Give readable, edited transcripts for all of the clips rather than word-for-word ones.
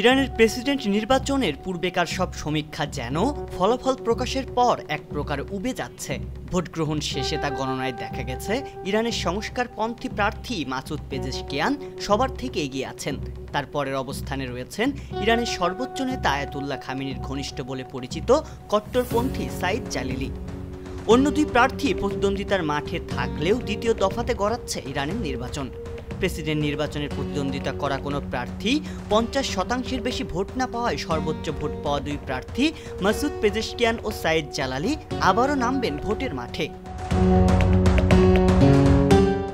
ইরানের প্রেসিডেন্ট নির্বাচনের পূর্বেকার সব সমীক্ষা যেন ফলাফল প্রকাশের পর এক প্রকার উবে যাচ্ছে। ভোট গ্রহণ শেষে তা গণনায় দেখা গেছে ইরানের সংস্কারপন্থী প্রার্থী মাসুদ পেজেশকিয়ান সবার থেকে এগিয়ে আছেন। তার পরের অবস্থানে রয়েছেন ইরানের সর্বোচ্চ নেতা আয়াতুল্লাহ খামেনির ঘনিষ্ঠ বলে পরিচিত কট্টরপন্থী সাইদ জালিলি। অন্য দুই প্রার্থী প্রতিদ্বন্দ্বিতার মাঠে থাকলেও দ্বিতীয় দফাতে গড়াচ্ছে ইরানের নির্বাচন। প্রেসিডেন্ট নির্বাচনের প্রতিদ্বন্দ্বিতা করা কোনো প্রার্থী ৫০% বেশি ভোট না পাওয়ায় সর্বোচ্চ ভোট পাওয়া দুই প্রার্থী মাসুদ পেজেশকিয়ান ও সাইদ জালালি আবারও নামবেন ভোটের মাঠে।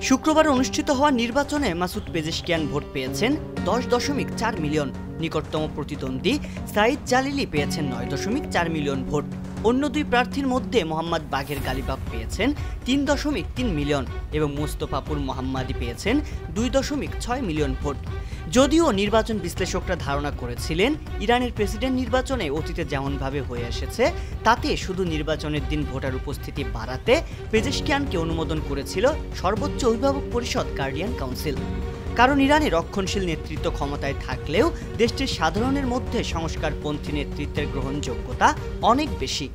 শুক্রবার অনুষ্ঠিত হওয়া নির্বাচনে মাসুদ পেজেশকিয়ান ভোট পেয়েছেন ১০.৪ মিলিয়ন। নিকটতম প্রতিদ্বন্দ্বী সাইদ জালিলি পেয়েছেন ৯.৪ মিলিয়ন ভোট। অন্য দুই প্রার্থীর মধ্যে মোহাম্মদ বাঘের গালিবাফ পেয়েছেন ৩.৩ মিলিয়ন এবং মোস্তফাপুর মোহাম্মদী পেয়েছেন ২.৬ মিলিয়ন ভোট। যদিও নির্বাচন বিশ্লেষকরা ধারণা করেছিলেন ইরানের প্রেসিডেন্ট নির্বাচনে অতীতে যেমনভাবে হয়ে এসেছে তাতে শুধু নির্বাচনের দিন ভোটার উপস্থিতি বাড়াতে পেজেশকিয়ানকে অনুমোদন করেছিল সর্বোচ্চ অভিভাবক পরিষদ গার্ডিয়ান কাউন্সিল। কারণ ইরানে রক্ষণশীল নেতৃত্ব ক্ষমতায় থাকলেও দেশটির সাধারণের মধ্যে সংস্কারপন্থী নেতৃত্বের গ্রহণযোগ্যতা অনেক বেশি।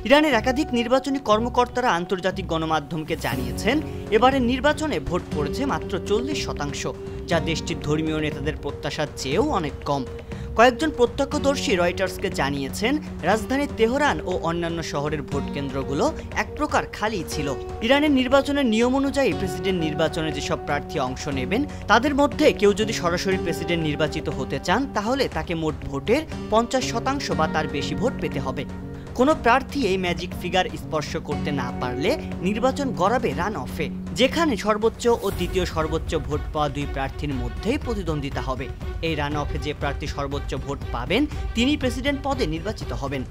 ইরানের একাধিক নির্বাচনী কর্মকর্তারা আন্তর্জাতিক গণমাধ্যমকে জানিয়েছেন এবারের নির্বাচনে ভোট পড়েছে মাত্র ৪০%, যা দেশটির ধর্মীয় নেতাদের প্রত্যাশার চেয়েও অনেক কম। কয়েকজন প্রত্যক্ষদর্শী রয়টার্সকে জানিয়েছেন রাজধানী তেহরান ও অন্যান্য শহরের ভোট কেন্দ্রগুলো এক প্রকার খালি ছিল। ইরানের নির্বাচনের নিয়ম অনুযায়ী প্রেসিডেন্ট নির্বাচনে যেসব প্রার্থী অংশ নেবেন তাদের মধ্যে কেউ যদি সরাসরি প্রেসিডেন্ট নির্বাচিত হতে চান তাহলে তাকে মোট ভোটের ৫০% বা তার বেশি ভোট পেতে হবে। কোনো প্রার্থী এই ম্যাজিক ফিগার স্পর্শ করতে না পারলে নির্বাচন গড়াবে রান অফে, যেখানে সর্বোচ্চ ও দ্বিতীয় সর্বোচ্চ ভোট পাওয়া দুই প্রার্থীর মধ্যেই প্রতিদ্বন্দ্বিতা হবে। এই রান অফে যে প্রার্থী সর্বোচ্চ ভোট পাবেন তিনি প্রেসিডেন্ট পদে নির্বাচিত হবেন।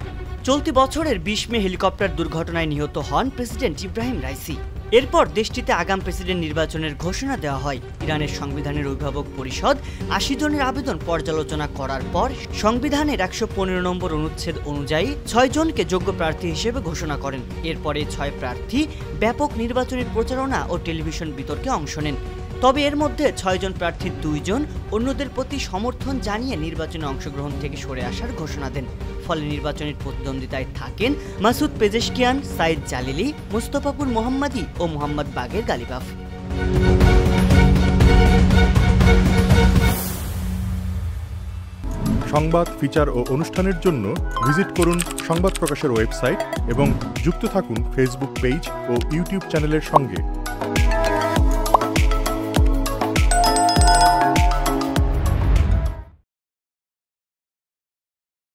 চলতি বছরের ২০ মে হেলিকপ্টার দুর্ঘটনায় নিহত হন প্রেসিডেন্ট ইব্রাহিম রাইসি। এরপর দেশটিতে আগাম প্রেসিডেন্ট নির্বাচনের ঘোষণা দেওয়া হয়। ইরানের সংবিধানের অভিভাবক পরিষদ ৮০ জনের আবেদন পর্যালোচনা করার পর সংবিধানের ১১৫ নম্বর অনুচ্ছেদ অনুযায়ী ৬ জনকে যোগ্য প্রার্থী হিসেবে ঘোষণা করেন। এরপরে ৬ প্রার্থী ব্যাপক নির্বাচনী প্রচারণা ও টেলিভিশন বিতর্কে অংশ নেন। তবে এর মধ্যে ৬ জন প্রার্থীর ২ জন অন্যদের প্রতি সমর্থন জানিয়ে নির্বাচনে অংশগ্রহণ থেকে সরে আসার ঘোষণা দেন। ফলে নির্বাচনের প্রতিদ্বন্দ্বিতায় থাকেন Masoud Pezeshkian, Saeed Jalili, Mostafapour Mohammadi ও মোহাম্মদ বাঘের গালিবাফ। সংবাদ, ফিচার ও অনুষ্ঠানের জন্য ভিজিট করুন সংবাদ প্রকাশের ওয়েবসাইট এবং যুক্ত থাকুন ফেসবুক পেজ ও ইউটিউব চ্যানেলের সঙ্গে।